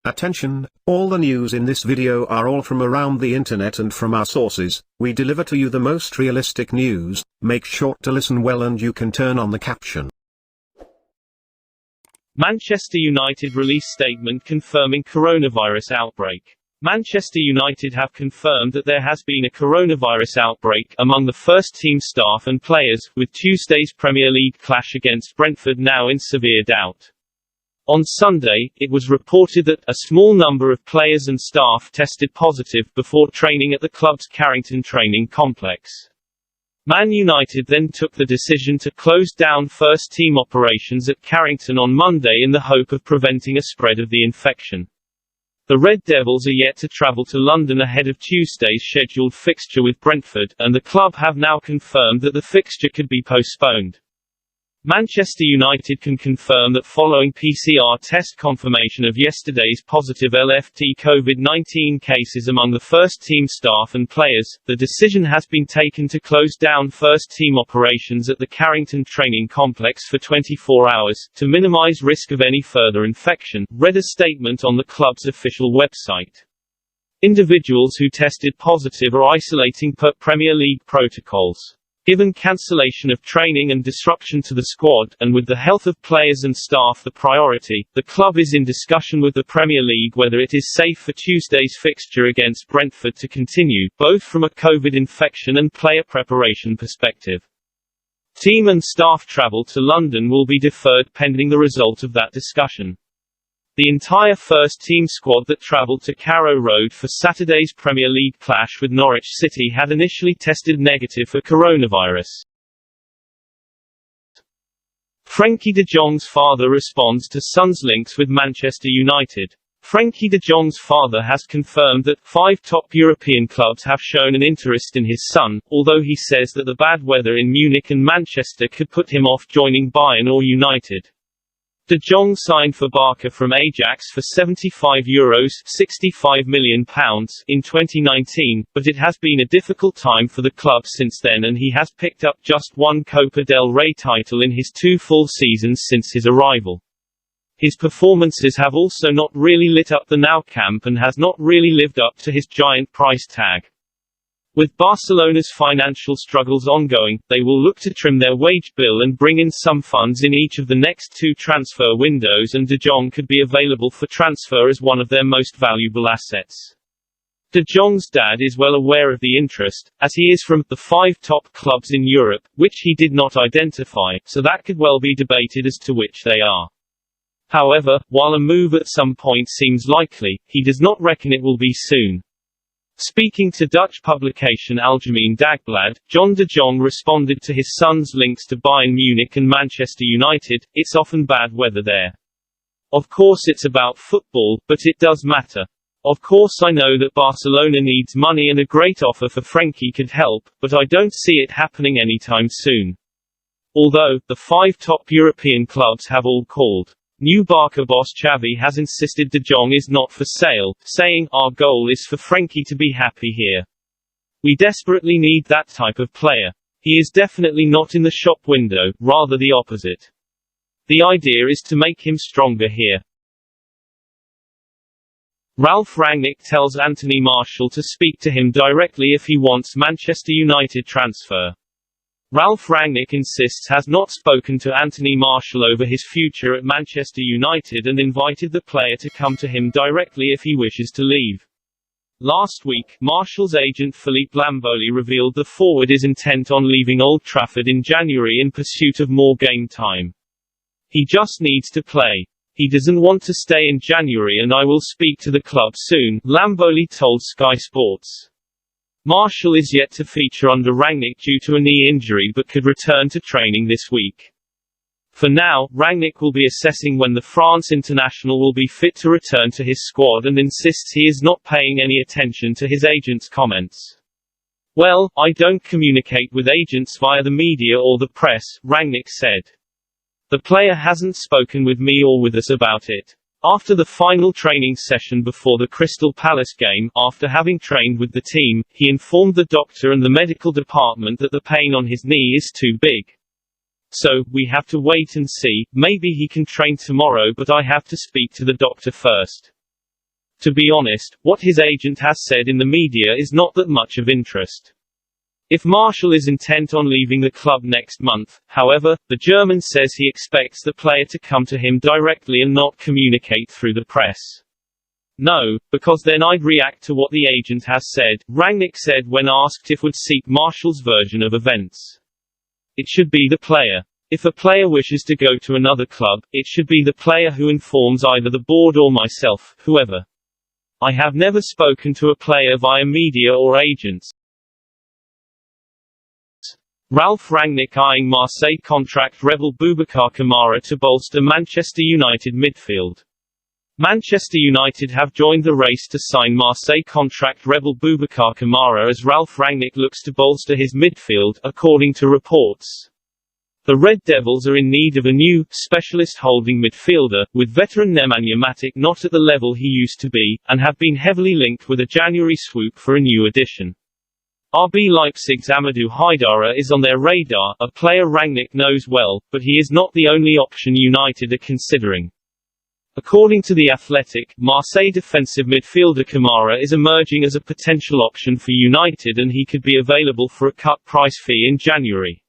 Attention, all the news in this video are all from around the internet and from our sources. We deliver to you the most realistic news. Make sure to listen well and you can turn on the caption. Manchester United release statement confirming coronavirus outbreak. Manchester United have confirmed that there has been a coronavirus outbreak among the first-team staff and players, with Tuesday's Premier League clash against Brentford now in severe doubt. On Sunday, it was reported that a small number of players and staff tested positive before training at the club's Carrington training complex. Man United then took the decision to close down first-team operations at Carrington on Monday in the hope of preventing a spread of the infection. The Red Devils are yet to travel to London ahead of Tuesday's scheduled fixture with Brentford, and the club have now confirmed that the fixture could be postponed. Manchester United can confirm that following PCR test confirmation of yesterday's positive LFT COVID-19 cases among the first-team staff and players, the decision has been taken to close down first-team operations at the Carrington training complex for 24 hours, to minimize risk of any further infection, read a statement on the club's official website. Individuals who tested positive are isolating per Premier League protocols. Given cancellation of training and disruption to the squad, and with the health of players and staff the priority, the club is in discussion with the Premier League whether it is safe for Tuesday's fixture against Brentford to continue, both from a COVID infection and player preparation perspective. Team and staff travel to London will be deferred pending the result of that discussion. The entire first-team squad that travelled to Carrow Road for Saturday's Premier League clash with Norwich City had initially tested negative for coronavirus. Frenkie de Jong's father responds to son's links with Manchester United. Frenkie de Jong's father has confirmed that 5 top European clubs have shown an interest in his son, although he says that the bad weather in Munich and Manchester could put him off joining Bayern or United. De Jong signed for Barca from Ajax for €75 £65 million in 2019, but it has been a difficult time for the club since then, and he has picked up just one Copa del Rey title in his 2 full seasons since his arrival. His performances have also not really lit up the Nou Camp and has not really lived up to his giant price tag. With Barcelona's financial struggles ongoing, they will look to trim their wage bill and bring in some funds in each of the next 2 transfer windows, and De Jong could be available for transfer as one of their most valuable assets. De Jong's dad is well aware of the interest, as he is from the 5 top clubs in Europe, which he did not identify, so that could well be debated as to which they are. However, while a move at some point seems likely, he does not reckon it will be soon. Speaking to Dutch publication Algemeen Dagblad, John de Jong responded to his son's links to Bayern Munich and Manchester United. "It's often bad weather there. Of course it's about football, but it does matter. Of course I know that Barcelona needs money and a great offer for Frenkie could help, but I don't see it happening anytime soon." Although, the 5 top European clubs have all called. New Barca boss Xavi has insisted De Jong is not for sale, saying, "Our goal is for Frenkie to be happy here. We desperately need that type of player. He is definitely not in the shop window, rather the opposite. The idea is to make him stronger here." Ralf Rangnick tells Anthony Martial to speak to him directly if he wants Manchester United transfer. Ralf Rangnick insists has not spoken to Anthony Martial over his future at Manchester United and invited the player to come to him directly if he wishes to leave. Last week, Martial's agent Philippe Lamboli revealed the forward is intent on leaving Old Trafford in January in pursuit of more game time. "He just needs to play. He doesn't want to stay in January, and I will speak to the club soon," Lamboli told Sky Sports. Martial is yet to feature under Rangnick due to a knee injury but could return to training this week. For now, Rangnick will be assessing when the France international will be fit to return to his squad and insists he is not paying any attention to his agent's comments. "Well, I don't communicate with agents via the media or the press," Rangnick said. "The player hasn't spoken with me or with us about it." After the final training session before the Crystal Palace game, after having trained with the team, he informed the doctor and the medical department that the pain on his knee is too big. "So, we have to wait and see, maybe he can train tomorrow, but I have to speak to the doctor first. To be honest, what his agent has said in the media is not that much of interest. If Martial is intent on leaving the club next month, however, the German says he expects the player to come to him directly and not communicate through the press. No, because then I'd react to what the agent has said, Rangnick said when asked if would seek Martial's version of events. It should be the player. If a player wishes to go to another club, it should be the player who informs either the board or myself, whoever. I have never spoken to a player via media or agents. Ralf Rangnick eyeing Marseille contract rebel Boubacar Kamara to bolster Manchester United midfield. Manchester United have joined the race to sign Marseille contract rebel Boubacar Kamara as Ralf Rangnick looks to bolster his midfield, according to reports. The Red Devils are in need of a new, specialist holding midfielder, with veteran Nemanja Matic not at the level he used to be, and have been heavily linked with a January swoop for a new addition. RB Leipzig's Amadou Haidara is on their radar, a player Rangnick knows well, but he is not the only option United are considering. According to The Athletic, Marseille defensive midfielder Kamara is emerging as a potential option for United and he could be available for a cut price fee in January.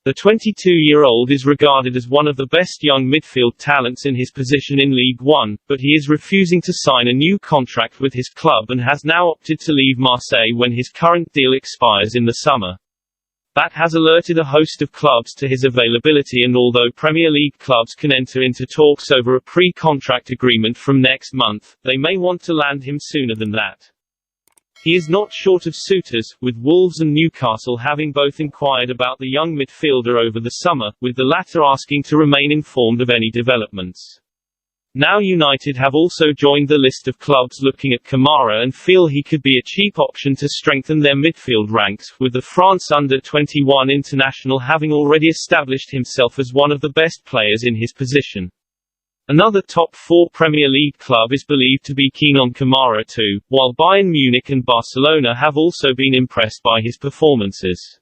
The 22-year-old is regarded as one of the best young midfield talents in his position in League One, but he is refusing to sign a new contract with his club and has now opted to leave Marseille when his current deal expires in the summer. That has alerted a host of clubs to his availability, and although Premier League clubs can enter into talks over a pre-contract agreement from next month, they may want to land him sooner than that. He is not short of suitors, with Wolves and Newcastle having both inquired about the young midfielder over the summer, with the latter asking to remain informed of any developments. Now United have also joined the list of clubs looking at Kamara and feel he could be a cheap option to strengthen their midfield ranks, with the France under-21 international having already established himself as one of the best players in his position. Another top-4 Premier League club is believed to be keen on Kamara too, while Bayern Munich and Barcelona have also been impressed by his performances.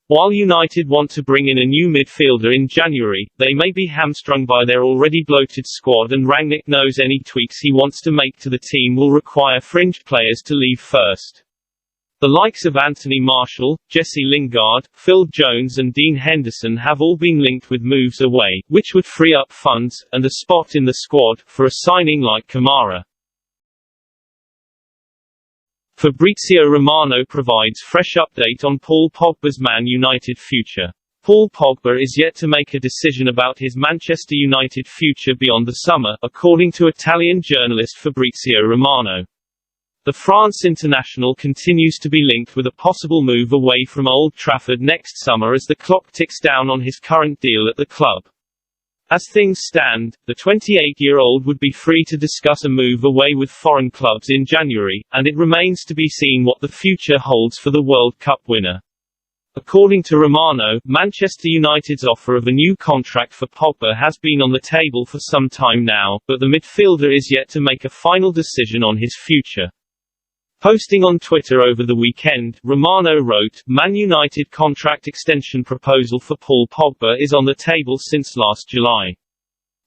While United want to bring in a new midfielder in January, they may be hamstrung by their already bloated squad, and Rangnick knows any tweaks he wants to make to the team will require fringe players to leave first. The likes of Anthony Martial, Jesse Lingard, Phil Jones and Dean Henderson have all been linked with moves away, which would free up funds, and a spot in the squad, for a signing like Kamara. Fabrizio Romano provides fresh update on Paul Pogba's Man United future. Paul Pogba is yet to make a decision about his Manchester United future beyond the summer, according to Italian journalist Fabrizio Romano. The France international continues to be linked with a possible move away from Old Trafford next summer as the clock ticks down on his current deal at the club. As things stand, the 28-year-old would be free to discuss a move away with foreign clubs in January, and it remains to be seen what the future holds for the World Cup winner. According to Romano, Manchester United's offer of a new contract for Pogba has been on the table for some time now, but the midfielder is yet to make a final decision on his future. Posting on Twitter over the weekend, Romano wrote, "Man United contract extension proposal for Paul Pogba is on the table since last July.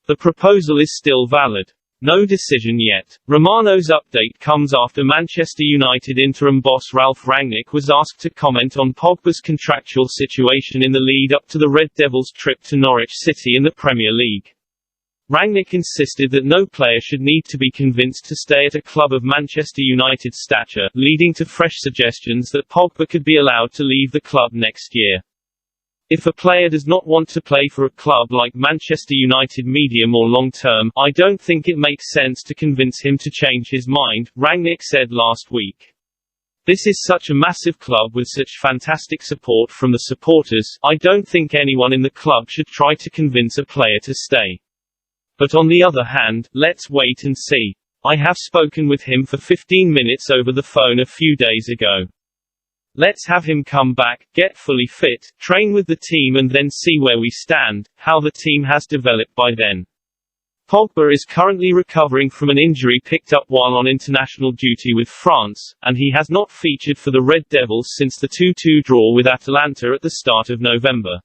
The proposal is still valid. No decision yet." Romano's update comes after Manchester United interim boss Ralf Rangnick was asked to comment on Pogba's contractual situation in the lead up to the Red Devils' trip to Norwich City in the Premier League. Rangnick insisted that no player should need to be convinced to stay at a club of Manchester United's stature, leading to fresh suggestions that Pogba could be allowed to leave the club next year. If a player does not want to play for a club like Manchester United medium or long term, I don't think it makes sense to convince him to change his mind, Rangnick said last week. This is such a massive club with such fantastic support from the supporters, I don't think anyone in the club should try to convince a player to stay. But on the other hand, let's wait and see. I have spoken with him for 15 minutes over the phone a few days ago. Let's have him come back, get fully fit, train with the team and then see where we stand, how the team has developed by then. Pogba is currently recovering from an injury picked up while on international duty with France, and he has not featured for the Red Devils since the 2-2 draw with Atalanta at the start of November.